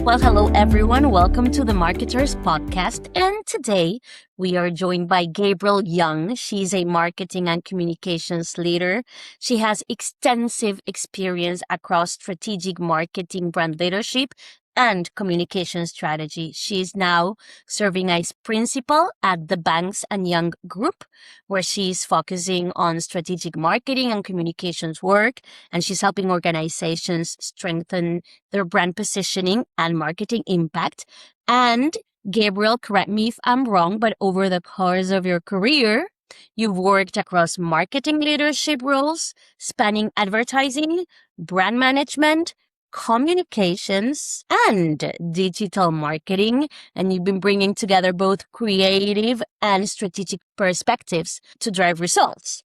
Well, hello everyone. Welcome to the Marketers Podcast. And today we are joined by Gabrielle Young. She's a marketing and communications leader. She has extensive experience across strategic marketing, brand leadership, and communication strategy. She's now serving as principal at the Banks and Young Group, where she's focusing on strategic marketing and communications work, and she's helping organizations strengthen their brand positioning and marketing impact. And Gabrielle, correct me if I'm wrong, but over the course of your career, you've worked across marketing leadership roles, spanning advertising, brand management, communications, and digital marketing. And you've been bringing together both creative and strategic perspectives to drive results.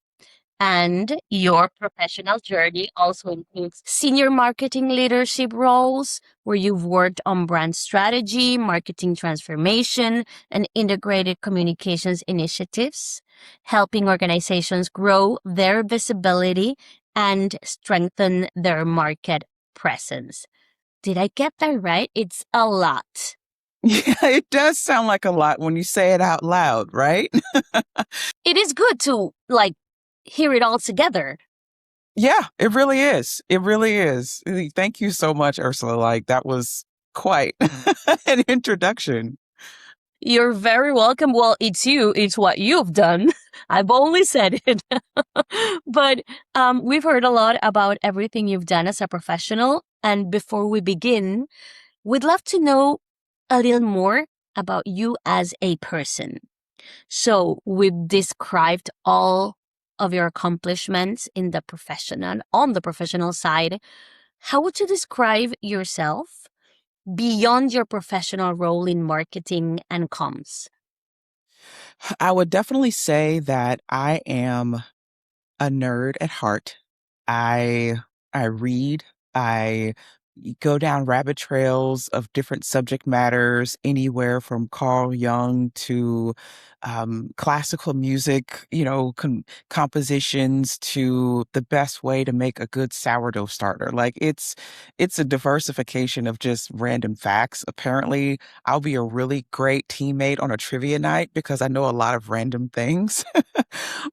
And your professional journey also includes senior marketing leadership roles where you've worked on brand strategy, marketing transformation, and integrated communications initiatives, helping organizations grow their visibility and strengthen their market presence. Did I get that right? It's a lot. Yeah, it does sound like a lot when you say it out loud, right? It is good to hear it all together. Yeah, it really is. It really is. Thank you so much, Ursula. That was quite an introduction. You're very welcome. Well, it's you. It's what you've done. I've only said it. But we've heard a lot about everything you've done as a professional. And before we begin, we'd love to know a little more about you as a person. So we've described all of your accomplishments on the professional side. How would you describe yourself beyond your professional role in marketing and comms? I would definitely say that I am a nerd at heart. I I read, I go down rabbit trails of different subject matters, anywhere from Carl Jung to classical music, compositions to the best way to make a good sourdough starter. It's a diversification of just random facts. Apparently, I'll be a really great teammate on a trivia night because I know a lot of random things.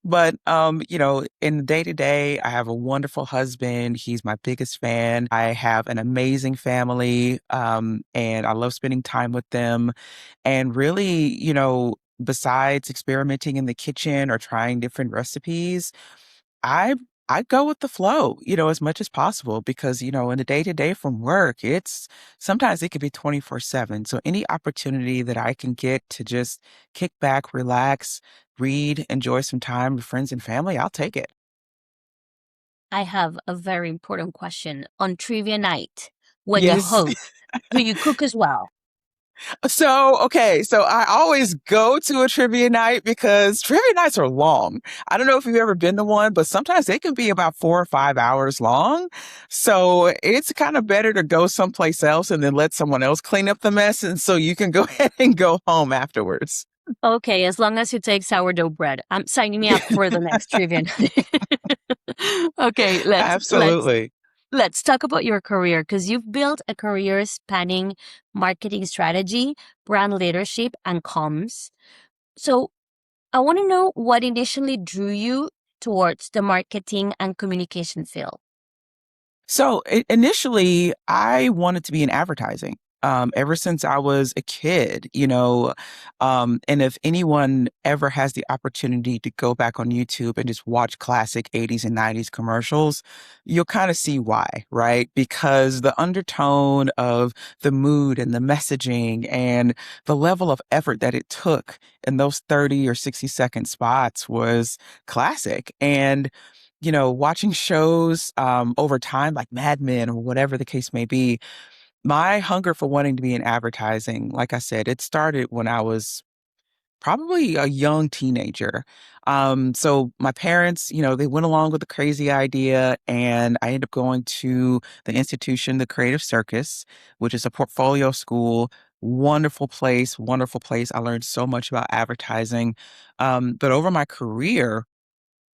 But in the day to day, I have a wonderful husband. He's my biggest fan. I have an amazing family, and I love spending time with them. And really, besides experimenting in the kitchen or trying different recipes, I I go with the flow, as much as possible because, in the day to day from work, sometimes it could be 24/7. So any opportunity that I can get to just kick back, relax, read, enjoy some time with friends and family, I'll take it. I have a very important question. On trivia night, when you Yes. host, do you cook as well? So I always go to a trivia night because trivia nights are long. I don't know if you've ever been to one, but sometimes they can be about 4 or 5 hours long. So it's kind of better to go someplace else and then let someone else clean up the mess. And so you can go ahead and go home afterwards. Okay, as long as you take sourdough bread. I'm signing me up for the next trivia night. Okay, Absolutely. let's talk about your career because you've built a career spanning marketing strategy, brand leadership, and comms. So I want to know what initially drew you towards the marketing and communication field. So initially, I wanted to be in advertising. Ever since I was a kid, and if anyone ever has the opportunity to go back on YouTube and just watch classic 80s and 90s commercials, you'll kind of see why, right? Because the undertone of the mood and the messaging and the level of effort that it took in those 30 or 60-second spots was classic. And watching shows over time, like Mad Men or whatever the case may be, my hunger for wanting to be in advertising, like I said, it started when I was probably a young teenager. So my parents, they went along with the crazy idea, and I ended up going to the institution, the Creative Circus, which is a portfolio school. Wonderful place, wonderful place. I learned so much about advertising. But over my career,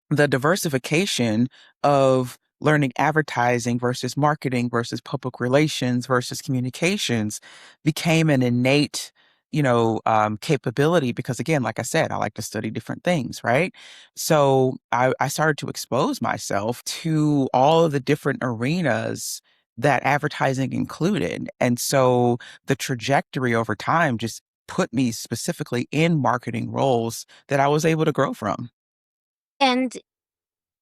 the diversification of learning advertising versus marketing versus public relations versus communications became an innate, capability because again, like I said, I like to study different things, right? So I started to expose myself to all of the different arenas that advertising included. And so the trajectory over time just put me specifically in marketing roles that I was able to grow from. And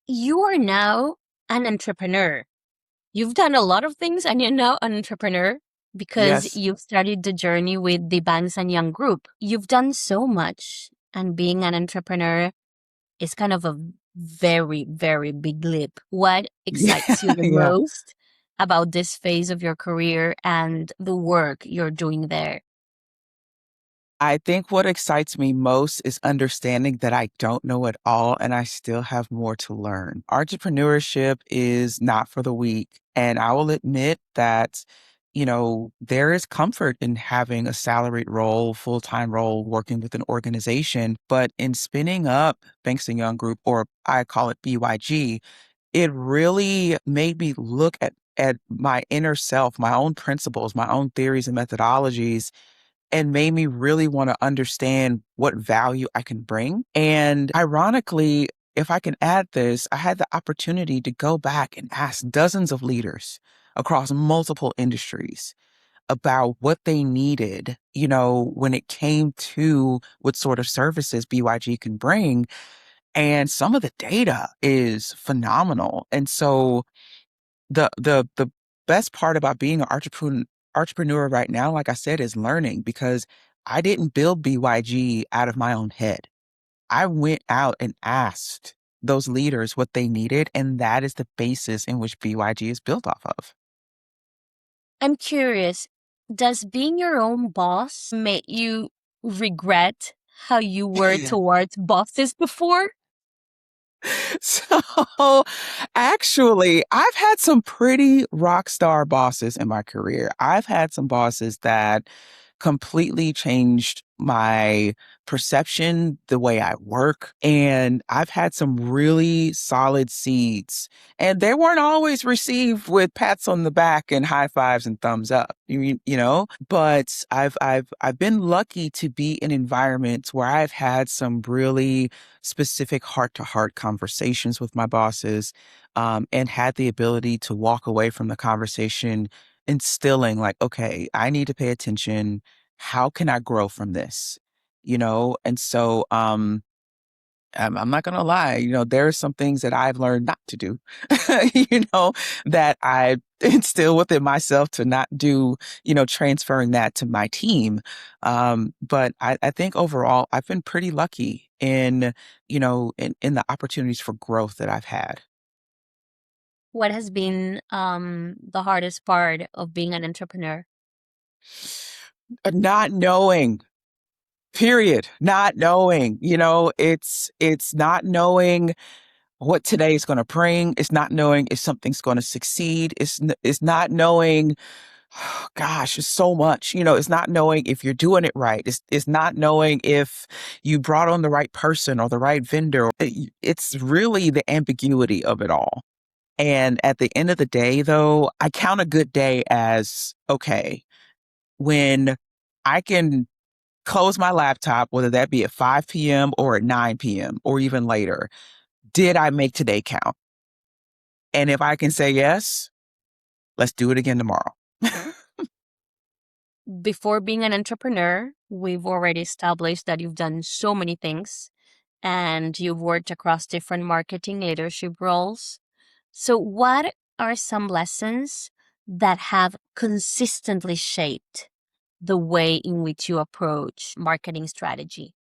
you are now an entrepreneur. You've done a lot of things and you're now an entrepreneur because Yes. you've started the journey with the Banks and Young group. You've done so much, and being an entrepreneur is kind of a very, very big leap. What Yeah. excites you the Yeah. most about this phase of your career and the work you're doing there? I think what excites me most is understanding that I don't know it all and I still have more to learn. Entrepreneurship is not for the weak. And I will admit that, there is comfort in having a salaried role, full-time role, working with an organization. But in spinning up Banks and Young Group, or I call it BYG, it really made me look at my inner self, my own principles, my own theories and methodologies, and made me really want to understand what value I can bring. And ironically, if I can add this, I had the opportunity to go back and ask dozens of leaders across multiple industries about what they needed, when it came to what sort of services BYG can bring. And some of the data is phenomenal. And so the best part about being an entrepreneur right now, like I said, is learning because I didn't build BYG out of my own head. I went out and asked those leaders what they needed, and that is the basis in which BYG is built off of. I'm curious, does being your own boss make you regret how you were towards bosses before? So actually, I've had some pretty rock star bosses in my career. I've had some bosses that completely changed my perception, the way I work. And I've had some really solid seeds. And they weren't always received with pats on the back and high fives and thumbs up. But I've been lucky to be in environments where I've had some really specific heart to heart conversations with my bosses, and had the ability to walk away from the conversation instilling like, okay, I need to pay attention. How can I grow from this? And so, I'm not gonna lie, there are some things that I've learned not to do, you know, that I instill within myself to not do, transferring that to my team. But I think overall I've been pretty lucky in the opportunities for growth that I've had. What has been the hardest part of being an entrepreneur? Not knowing. Period. Not knowing, it's not knowing what today is going to bring. It's not knowing if something's going to succeed. It's not knowing, gosh, it's so much. It's not knowing if you're doing it right. It's not knowing if you brought on the right person or the right vendor. It's really the ambiguity of it all. And at the end of the day, though, I count a good day as okay when I can close my laptop, whether that be at 5 p.m. or at 9 p.m. or even later. Did I make today count? And if I can say yes, let's do it again tomorrow. Before being an entrepreneur, we've already established that you've done so many things and you've worked across different marketing leadership roles. So, what are some lessons that have consistently shaped the way in which you approach marketing strategy?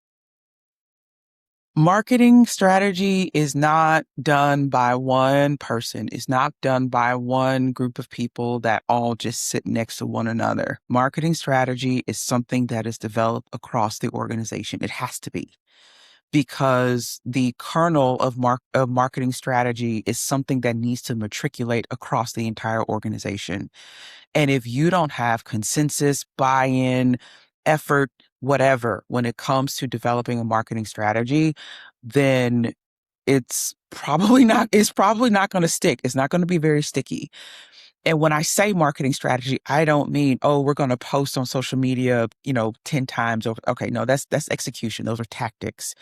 Marketing strategy is not done by one person. It's not done by one group of people that all just sit next to one another. Marketing strategy is something that is developed across the organization. It has to be because the kernel of marketing strategy is something that needs to matriculate across the entire organization. And if you don't have consensus, buy-in, effort, whatever, when it comes to developing a marketing strategy, then it's probably not going to stick. It's not going to be very sticky. And when I say marketing strategy, I don't mean, oh, we're going to post on social media, 10 times over. Okay, no, that's execution. Those are tactics.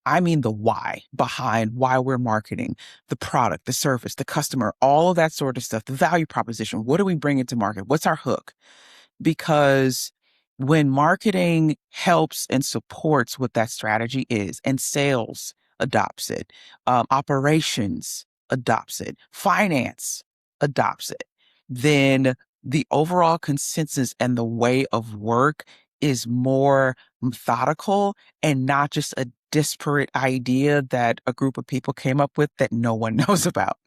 I mean the why behind why we're marketing, the product, the service, the customer, all of that sort of stuff, the value proposition. What do we bring into market? What's our hook? Because when marketing helps and supports what that strategy is, and sales adopts it, operations adopts it, finance adopts it, then the overall consensus and the way of work is more methodical and not just a disparate idea that a group of people came up with that no one knows about.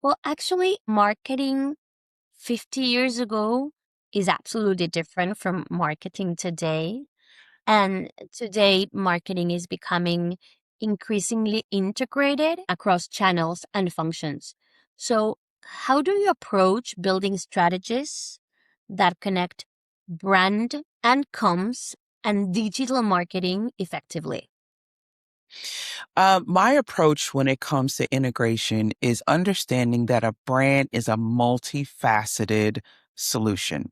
Well, actually, marketing 50 years ago is absolutely different from marketing today. And today, marketing is becoming increasingly integrated across channels and functions. So, how do you approach building strategies that connect brand and comms and digital marketing effectively? My approach when it comes to integration is understanding that a brand is a multifaceted solution.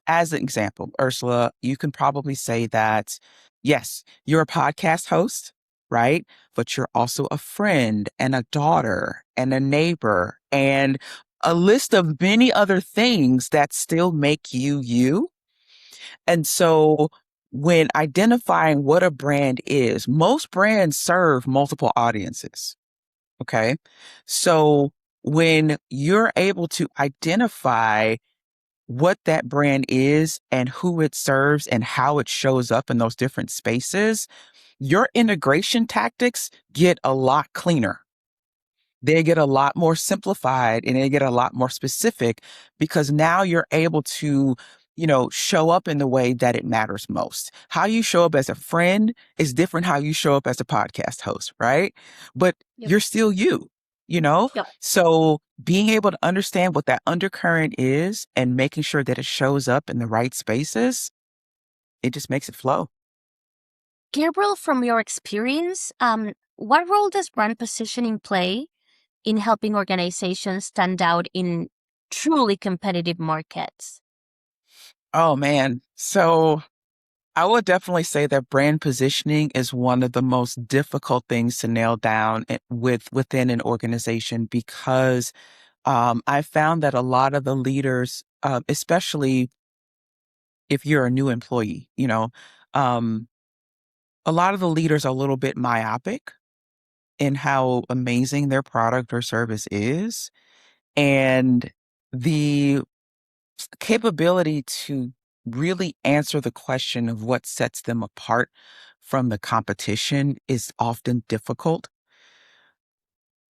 As an example, Ursula, you can probably say that, yes, you're a podcast host, right? But you're also a friend and a daughter and a neighbor and a list of many other things that still make you you. And so when identifying what a brand is, most brands serve multiple audiences. Okay. So when you're able to identify what that brand is and who it serves and how it shows up in those different spaces, your integration tactics get a lot cleaner. They get a lot more simplified and they get a lot more specific because now you're able to, show up in the way that it matters most. How you show up as a friend is different how you show up as a podcast host, right? But Yep. you're still you, you know? Yep. So being able to understand what that undercurrent is and making sure that it shows up in the right spaces, it just makes it flow. Gabriel, from your experience, what role does brand positioning play in helping organizations stand out in truly competitive markets? Oh man. So I would definitely say that brand positioning is one of the most difficult things to nail down within an organization because I found that a lot of the leaders, especially if you're a new employee, um, a lot of the leaders are a little bit myopic in how amazing their product or service is, and the capability to really answer the question of what sets them apart from the competition is often difficult.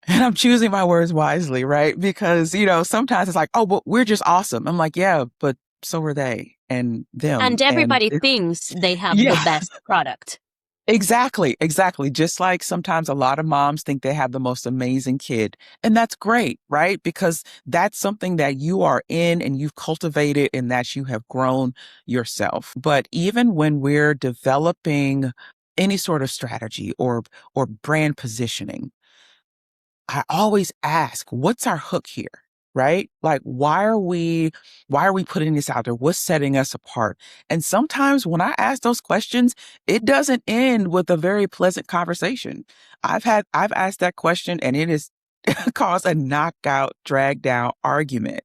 And I'm choosing my words wisely, right? Because, sometimes it's like, oh, but we're just awesome. I'm like, yeah, but so are they and them. And And everybody thinks they have the yeah, best product. exactly. Exactly. Just like sometimes a lot of moms think they have the most amazing kid. And that's great, right? Because that's something that you are in and you've cultivated and that you have grown yourself. But even when we're developing any sort of strategy or brand positioning, I always ask, what's our hook here? Right? Like, why are we putting this out there? What's setting us apart? And sometimes when I ask those questions, it doesn't end with a very pleasant conversation. I've asked that question and it has caused a knockout, drag down argument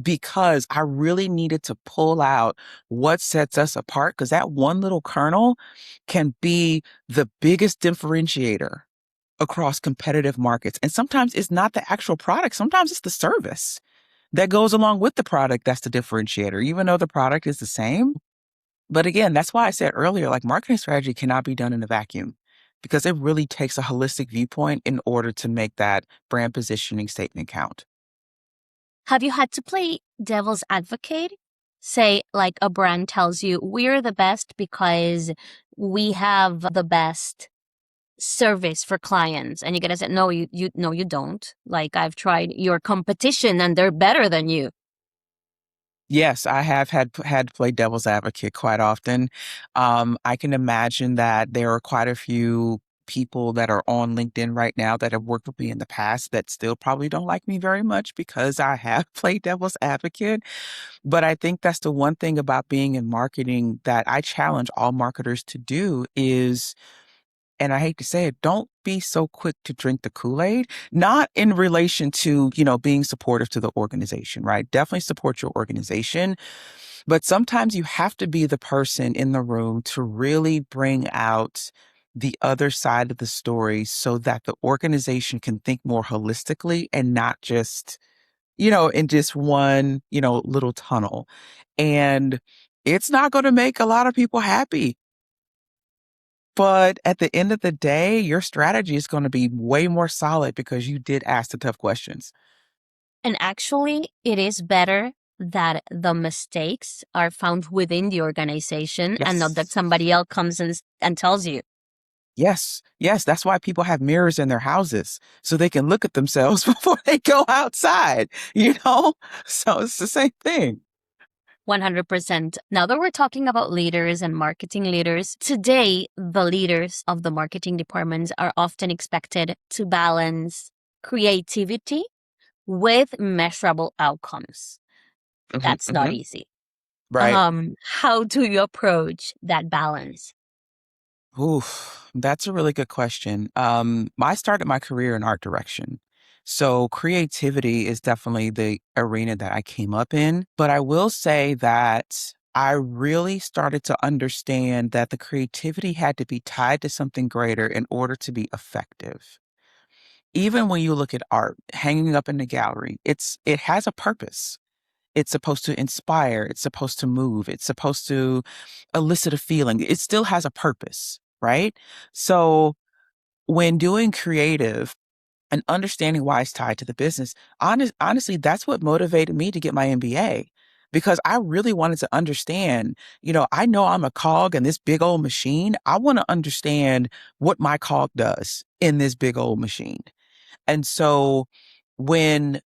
because I really needed to pull out what sets us apart because that one little kernel can be the biggest differentiator across competitive markets. And sometimes it's not the actual product, sometimes it's the service that goes along with the product that's the differentiator, even though the product is the same. But again, that's why I said earlier, like marketing strategy cannot be done in a vacuum because it really takes a holistic viewpoint in order to make that brand positioning statement count. Have you had to play devil's advocate? Say, like a brand tells you, we're the best because we have the best service for clients. And you gotta say, no, no, you don't. Like I've tried your competition and they're better than you. Yes, I have had to play devil's advocate quite often. I can imagine that there are quite a few people that are on LinkedIn right now that have worked with me in the past that still probably don't like me very much because I have played devil's advocate. But I think that's the one thing about being in marketing that I challenge all marketers to do is, and I hate to say it, don't be so quick to drink the Kool-Aid, not in relation to, being supportive to the organization, right? Definitely support your organization. But sometimes you have to be the person in the room to really bring out the other side of the story so that the organization can think more holistically and not just, in just one, little tunnel. And it's not going to make a lot of people happy. But at the end of the day, your strategy is going to be way more solid because you did ask the tough questions. And actually, it is better that the mistakes are found within the organization and not that Yes. somebody else comes and tells you. Yes. Yes. That's why people have mirrors in their houses so they can look at themselves before they go outside, you know? So it's the same thing. 100%. Now that we're talking about leaders and marketing leaders, today the leaders of the marketing departments are often expected to balance creativity with measurable outcomes. Hmm. That's not Hmm. easy. Right. How do you approach that balance? Oof, that's a really good question. I started my career in art direction. So creativity is definitely the arena that I came up in. But I will say that I really started to understand that the creativity had to be tied to something greater in order to be effective. Even when you look at art hanging up in the gallery, it has a purpose. It's supposed to inspire, it's supposed to move, it's supposed to elicit a feeling. It still has a purpose, right? So when doing creative and understanding why it's tied to the business, honestly, that's what motivated me to get my MBA because I really wanted to understand, I know I'm a cog in this big old machine. I want to understand what my cog does in this big old machine. And so when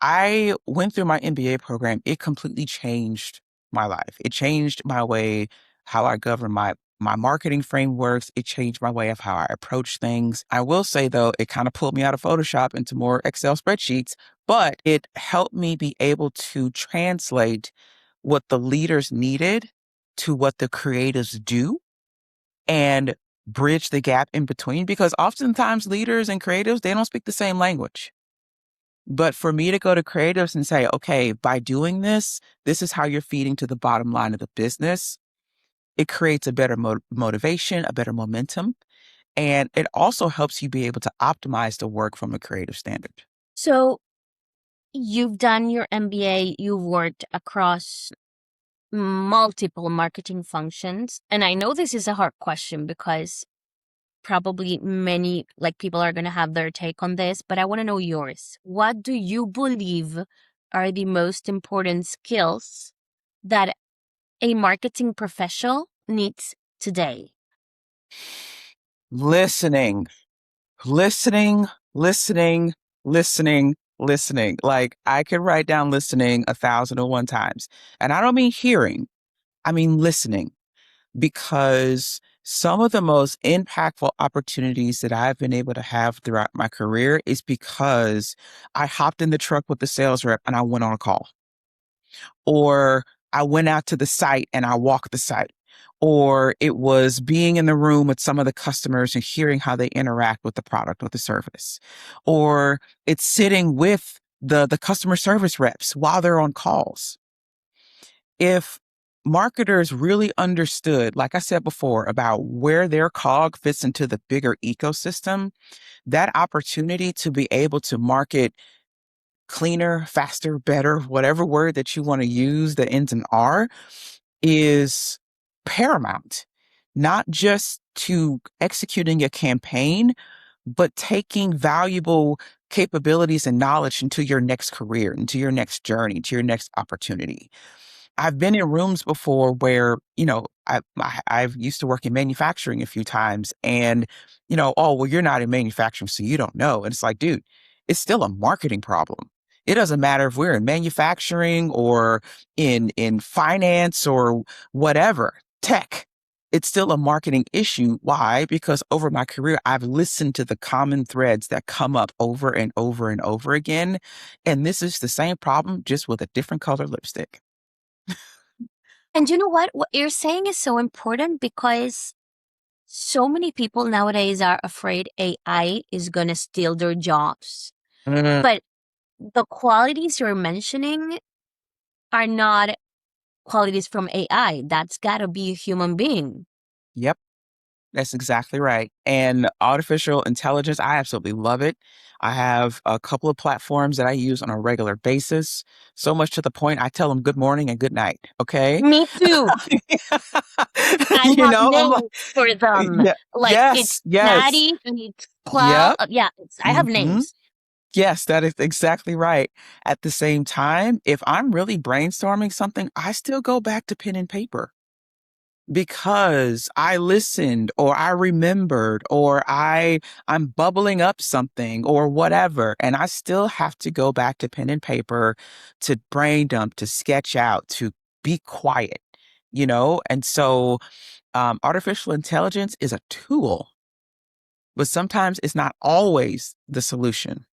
I went through my MBA program, it completely changed my life. It changed my way how I govern my marketing frameworks. It changed my way of how I approach things. I will say though, it kind of pulled me out of Photoshop into more Excel spreadsheets, but it helped me be able to translate what the leaders needed to what the creatives do and bridge the gap in between because oftentimes leaders and creatives, they don't speak the same language. But for me to go to creatives and say, okay, by doing this, this is how you're feeding to the bottom line of the business. It creates a better motivation, a better momentum. And it also helps you be able to optimize the work from a creative standard. So, you've done your MBA, you've worked across multiple marketing functions. And I know this is a hard question because probably many people are going to have their take on this, but I want to know yours. What do you believe are the most important skills that a marketing professional needs today? Listening, listening, listening, listening, listening. Like I could write down listening 1,001 times. And I don't mean hearing, I mean listening. Because some of the most impactful opportunities that I've been able to have throughout my career is because I hopped in the truck with the sales rep and I went on a call, or I went out to the site and I walked the site, or it was being in the room with some of the customers and hearing how they interact with the product or the service, or it's sitting with the customer service reps while they're on calls. If marketers really understood, like I said before, about where their cog fits into the bigger ecosystem, that opportunity to be able to market cleaner, faster, better, whatever word that you want to use that ends in R is paramount, not just to executing a campaign, but taking valuable capabilities and knowledge into your next career, into your next journey, to your next opportunity. I've been in rooms before where, I've used to work in manufacturing a few times and, oh, well, you're not in manufacturing, so you don't know. And it's like, dude, it's still a marketing problem. It doesn't matter if we're in manufacturing or in finance or whatever, tech. it's still a marketing issue. Why? Because over my career, I've listened to the common threads that come up over and over and over again. And this is the same problem, just with a different color lipstick. And you know what? What you're saying is so important because so many people nowadays are afraid AI is going to steal their jobs. Mm, But the qualities you're mentioning are not qualities from AI. That's got to be a human being. yep. That's exactly right. And artificial intelligence, I absolutely love it. I have a couple of platforms that I use on a regular basis, so much to the point I tell them good morning and good night. Okay. Me too. I You have know, I'm like, names for them. yeah, Like it's yes, yes, Natty and it's Cloud. yep. Yeah, I have Hmm. names. Yes, that is exactly right. At the same time, if I'm really brainstorming something, I still go back to pen and paper because I listened or I remembered or I'm bubbling up something or whatever, and I still have to go back to pen and paper to brain dump, to sketch out, to be quiet, you know? And so artificial intelligence is a tool, but sometimes it's not always the solution.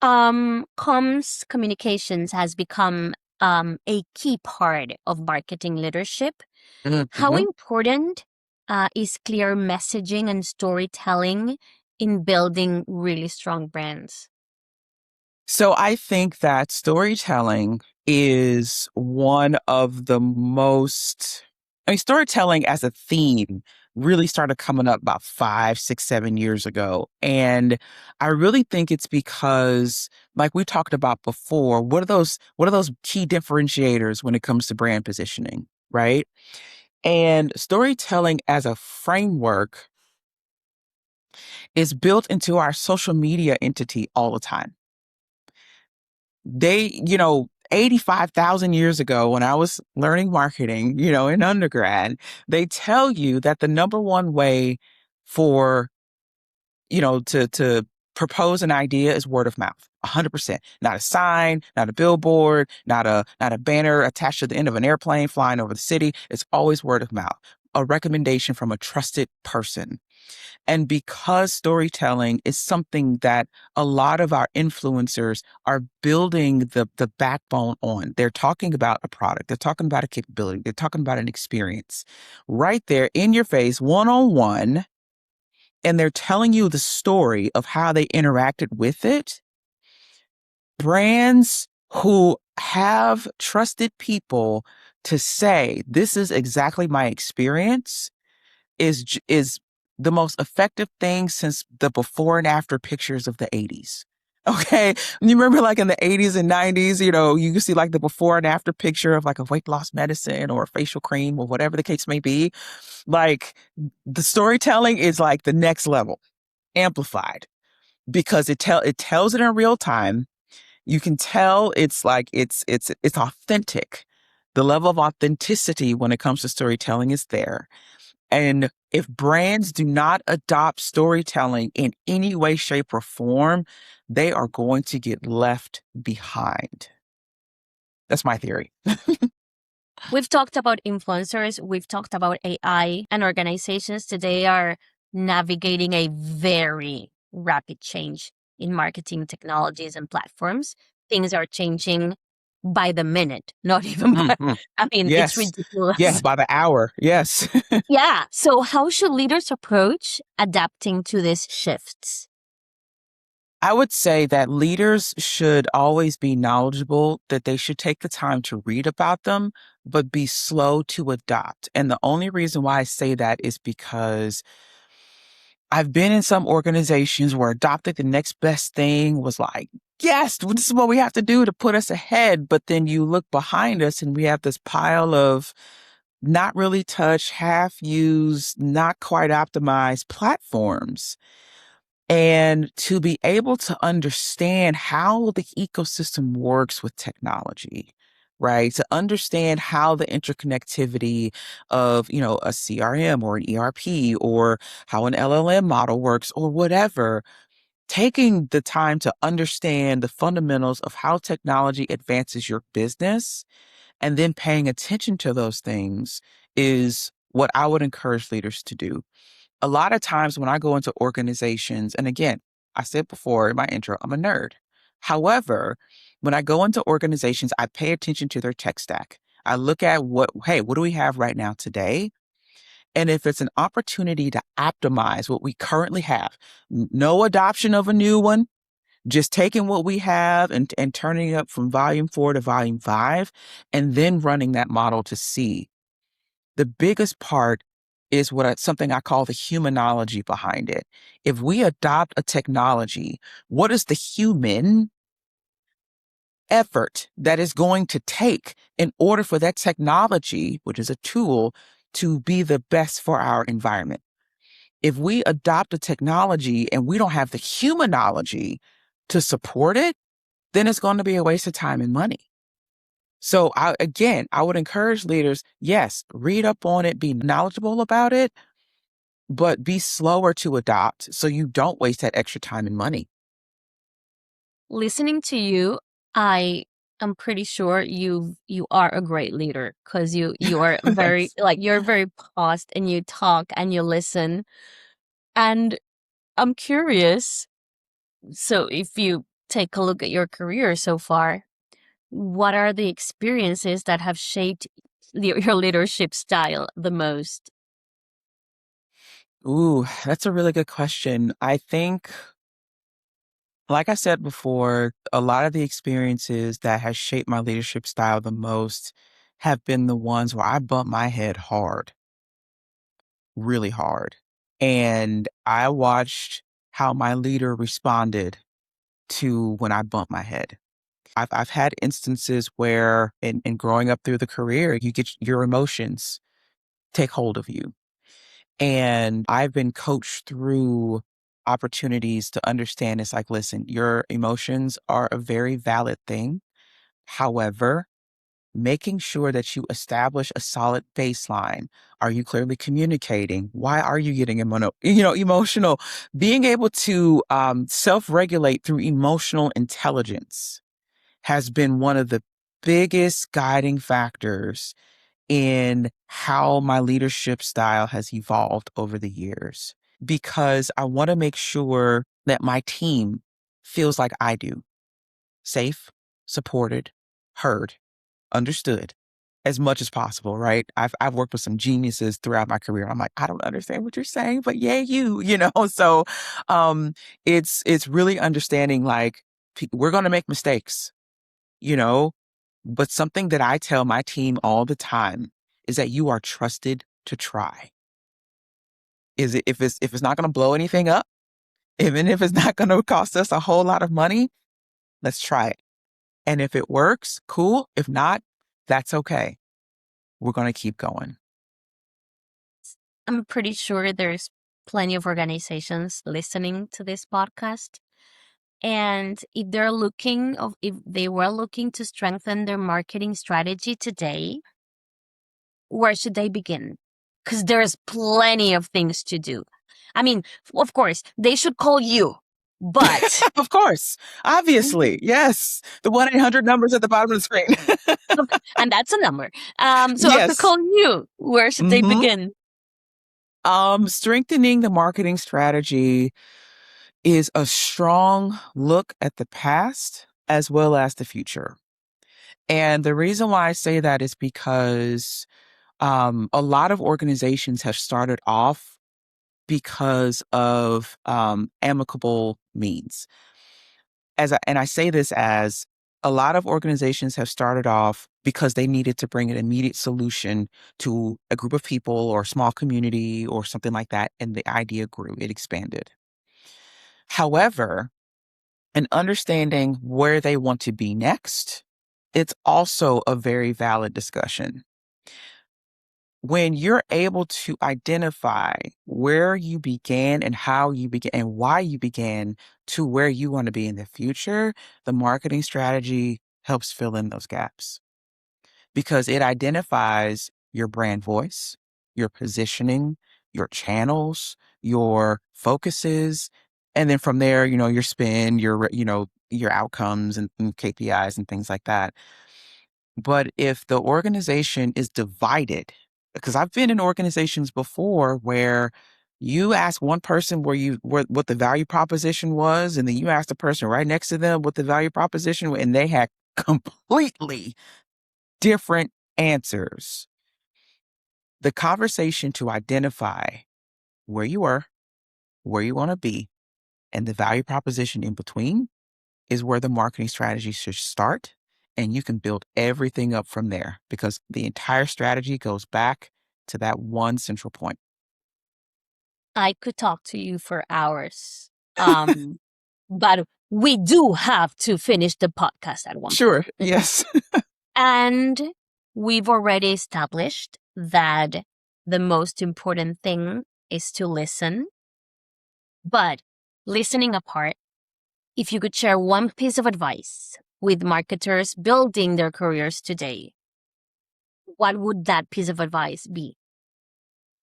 Comms communications has become a key part of marketing leadership. How Mhm. important is clear messaging and storytelling in building really strong brands? So I think that storytelling is one of the most, I mean, storytelling as a theme really started coming up about 5, 6, 7 years ago. And I really think it's because, like we talked about before, what are those key differentiators when it comes to brand positioning, right? And storytelling as a framework is built into our social media entity all the time. 85,000 years ago, when I was learning marketing, in undergrad, they tell you that the number one way for, to propose an idea is word of mouth. 100%. Not a sign, not a billboard, not a banner attached to the end of an airplane flying over the city. It's always word of mouth. A recommendation from a trusted person. And because storytelling is something that a lot of our influencers are building the backbone on, they're talking about a product, they're talking about a capability, they're talking about an experience right there in your face, one on one, and they're telling you the story of how they interacted with it. Brands who have trusted people to say, this is exactly my experience is the most effective thing since the before and after pictures of the 80s. Okay. You remember like in the 80s and 90s, you can see like the before and after picture of like a weight loss medicine or a facial cream or whatever the case may be. Like the storytelling is like the next level, amplified because it tells it in real time. You can tell it's like it's authentic. The level of authenticity when it comes to storytelling is there. And if brands do not adopt storytelling in any way, shape, or form, they are going to get left behind. That's my theory. We've talked about influencers, we've talked about AI, and organizations today are navigating a very rapid change in marketing technologies and platforms. Things are changing by the minute, not even by, Mhm. I mean, it's Yes. Yeah, ridiculous. by the hour. Yes. Yeah. So, how should leaders approach adapting to these shifts? I would say that leaders should always be knowledgeable, that they should take the time to read about them, but be slow to adopt. And the only reason why I say that is because I've been in some organizations where adopting the next best thing was like, yes, this is what we have to do to put us ahead. But then you look behind us and we have this pile of not really touched, half used, not quite optimized platforms. And to be able to understand how the ecosystem works with technology, right? To understand how the interconnectivity of, a CRM or an ERP or how an LLM model works or whatever, taking the time to understand the fundamentals of how technology advances your business And then paying attention to those things is what I would encourage leaders to do. A lot of times when I go into organizations, and again, I said before in my intro, I'm a nerd. However, when I go into organizations, I pay attention to their tech stack. I look at hey, what do we have right now today? And if it's an opportunity to optimize what we currently have, no adoption of a new one, just taking what we have and turning it up from volume 4 to volume 5, and then running that model to see. The biggest part is something I call the humanology behind it. If we adopt a technology, what is the human effort that is going to take in order for that technology, which is a tool, to be the best for our environment? If we adopt a technology and we don't have the humanology to support it, then it's going to be a waste of time and money. So I would encourage leaders, yes, read up on it, be knowledgeable about it, but be slower to adopt so you don't waste that extra time and money. Listening to you, I am pretty sure you are a great leader because you are very Thanks. you're very paused and you talk and you listen. And I'm curious, so if you take a look at your career so far, what are the experiences that have shaped your leadership style the most? Ooh, that's a really good question. I think, like I said before, a lot of the experiences that has shaped my leadership style the most have been the ones where I bumped my head hard, really hard. And I watched how my leader responded to when I bumped my head. I've had instances where in growing up through the career, you get your emotions take hold of you. And I've been coached through opportunities to understand it's like, listen, your emotions are a very valid thing. However, making sure that you establish a solid baseline. Are you clearly communicating? Why are you getting emotional? Being able to self-regulate through emotional intelligence has been one of the biggest guiding factors in how my leadership style has evolved over the years, because I want to make sure that my team feels like I do: safe, supported, heard, understood as much as possible, right? I've worked with some geniuses throughout my career. I'm like, I don't understand what you're saying, but yay, you know. So um it's really understanding, like, we're going to make mistakes, you know, but something that I tell my team all the time is that you are trusted to try. Is it if it's not going to blow anything up, even if it's not going to cost us a whole lot of money, let's try it. And if it works, cool. If not, that's okay. We're going to keep going. I'm pretty sure there's plenty of organizations listening to this podcast. And if they were looking to strengthen their marketing strategy today, where should they begin? Because there's plenty of things to do. I mean, of course, they should call you, but Of course. Obviously. Yes. The 1-800 numbers at the bottom of the screen. and that's a number. So after Yes. calling you, where should they hmm begin? Strengthening the marketing strategy is a strong look at the past as well as the future. And the reason why I say that is because a lot of organizations have started off because of amicable means. And I say this as a lot of organizations have started off because they needed to bring an immediate solution to a group of people or a small community or something like that. And the idea grew, it expanded. However, in understanding where they want to be next, it's also a very valid discussion. When you're able to identify where you began and how you began and why you began to where you want to be in the future, the marketing strategy helps fill in those gaps because it identifies your brand voice, your positioning, your channels, your focuses, and then from there, your spin, your outcomes and KPIs and things like that. But if the organization is divided, because I've been in organizations before where you ask one person what the value proposition was, and then you ask the person right next to them what the value proposition was, and they had completely different answers. The conversation to identify where you were, where you want to be, and the value proposition in between is where the marketing strategy should start. And you can build everything up from there because the entire strategy goes back to that one central point. I could talk to you for hours. But we do have to finish the podcast at one Sure. point. Yes. And we've already established that the most important thing is to listen. But listening apart, if you could share one piece of advice with marketers building their careers today, what would that piece of advice be?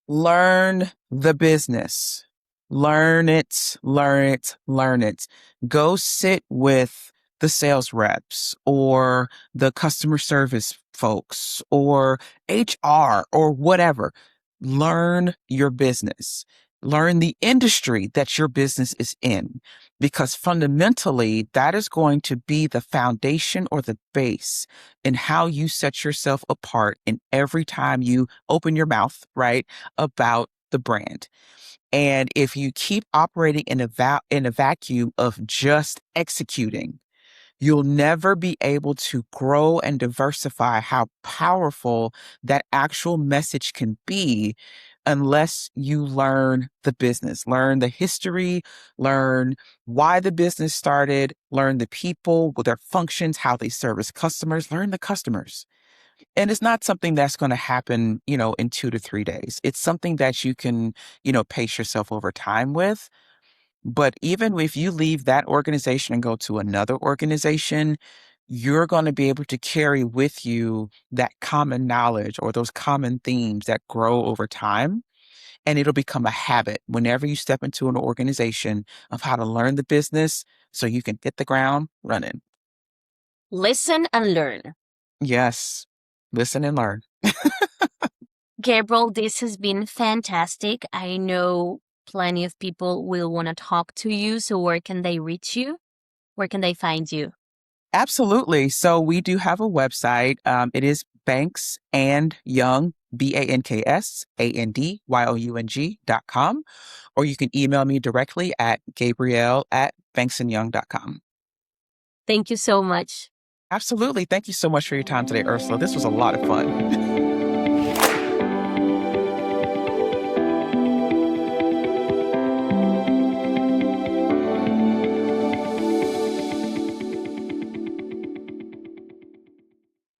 Learn the business. Learn it, learn it, learn it. Go sit with the sales reps or the customer service folks or HR or whatever. Learn your business. Learn the industry that your business is in, because fundamentally that is going to be the foundation or the base in how you set yourself apart in every time you open your mouth, right, about the brand. And if you keep operating in a vacuum of just executing, you'll never be able to grow and diversify how powerful that actual message can be unless you learn the business, learn the history, learn why the business started, learn the people, their functions, how they service customers, learn the customers. And it's not something that's going to happen, in 2 to 3 days. It's something that you can, pace yourself over time with. But even if you leave that organization and go to another organization, you're going to be able to carry with you that common knowledge or those common themes that grow over time. And it'll become a habit whenever you step into an organization of how to learn the business so you can hit the ground running. Listen and learn. Yes. Listen and learn. Gabriel, this has been fantastic. I know plenty of people will want to talk to you. So, where can they reach you? Where can they find you? Absolutely. So we do have a website. It is Banks and Young, BANKSANDYOUNG.com. Or you can email me directly at Gabrielle@banksandyoung.com. Thank you so much. Absolutely. Thank you so much for your time today, Ursula. This was a lot of fun.